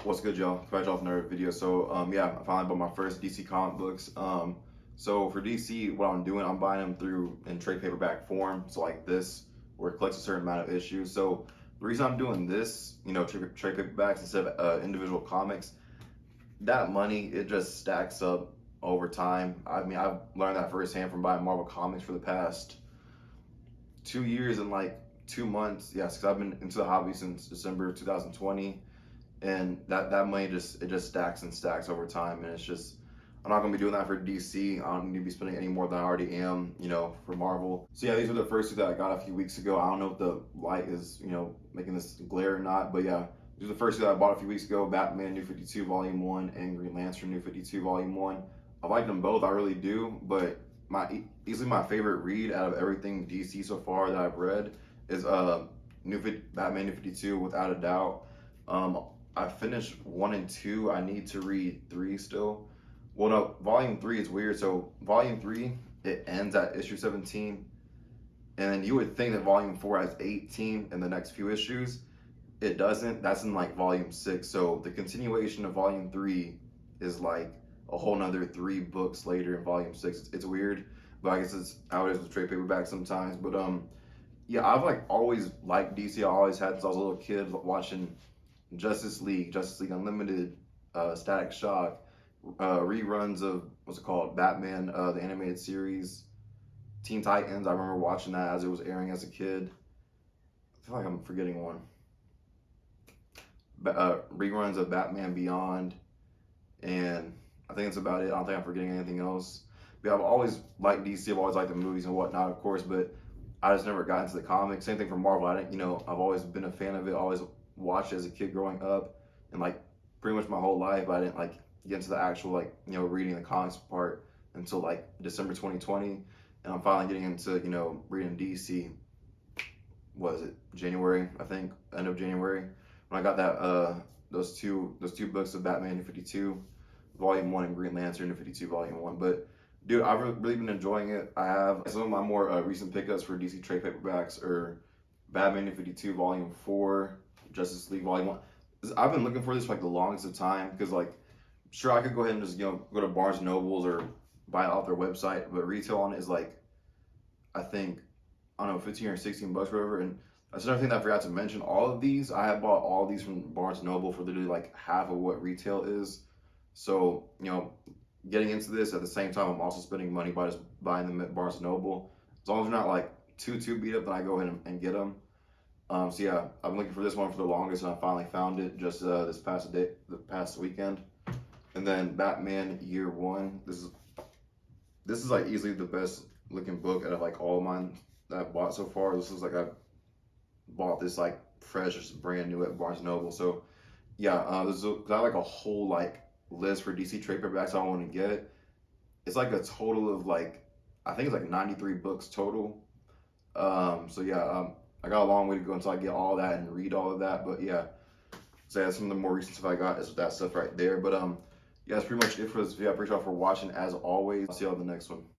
What's good, y'all? Catch y'all for another video. So, yeah, I finally bought my first DC comic books. So for DC, what I'm doing, I'm buying them through in trade paperback form. So like this, where it collects a certain amount of issues. So the reason I'm doing this, trade paperbacks instead of individual comics, that money it just stacks up over time. I mean, I've learned that firsthand from buying Marvel comics for the past 2 years and like 2 months. Yes, because I've been into the hobby since December 2020, and that money just stacks and stacks over time, and it's just I'm not gonna be doing that for DC. I don't need to be spending any more than I already am, for Marvel. So yeah, these are the first two that I got a few weeks ago. I don't know if the light is, making this glare or not, but yeah, these are the first two that I bought a few weeks ago: Batman New 52 Volume 1 and Green Lantern New 52 Volume 1. I like them both, I really do, but easily my favorite read out of everything DC so far that I've read is Batman New 52, without a doubt. I finished 1 and 2. I need to read 3 still. Well, no, Volume 3 is weird. So Volume 3, it ends at issue 17, and then you would think that Volume 4 has 18 in the next few issues. It doesn't. That's in like Volume 6. So the continuation of Volume 3 is like a whole nother 3 books later in Volume 6. It's weird, but I guess it's how it is with trade paperback sometimes. But yeah, I've like always liked DC. I always had since I was a little kid watching Justice League Unlimited, Static Shock, reruns of what's it called, Batman, the animated series, Teen Titans. I remember watching that as it was airing as a kid. I feel like I'm forgetting one. Reruns of Batman Beyond, and I think it's about it. I don't think I'm forgetting anything else. But I've always liked DC. I've always liked the movies and whatnot, of course, but I just never got into the comics. Same thing for Marvel. I didn't, I've always been a fan of it. Always watched it as a kid growing up, and like pretty much my whole life. But I didn't like get into the actual reading the comics part until like December 2020, and I'm finally getting into reading DC. What is it, January? I think end of January when I got that those two books of Batman New 52 Volume 1 and Green Lantern New 52 Volume 1. But dude, I've really been enjoying it. I have some of my more recent pickups for DC trade paperbacks are Batman New 52 Volume 4, Justice League Volume 1. I've been looking for this for like the longest of time, because like, sure, I could go ahead and just go to Barnes and Nobles or buy it off their website, but retail on it is like, I think, I don't know, 15 or 16 bucks, whatever. And that's another thing that I forgot to mention. All of these, I have bought all of these from Barnes and Noble for literally like half of what retail is. So, getting into this at the same time, I'm also spending money by just buying them at Barnes and Noble. As long as they're not like too beat up, then I go ahead and get them. So yeah, I'm looking for this one for the longest, and I finally found it just the past weekend. And then Batman Year One. This is like easily the best looking book out of like all mine that I've bought so far. This is like I bought this like fresh, just brand new at Barnes Noble. So yeah, I have like a whole like list for DC trade paperbacks I want to get. It's like a total of like, I think it's like 93 books total. So yeah, I got a long way to go until I get all that and read all of that. But yeah, so yeah, some of the more recent stuff I got is that stuff right there. But yeah, that's pretty much it for this video. I appreciate y'all for watching as always. I'll see y'all in the next one.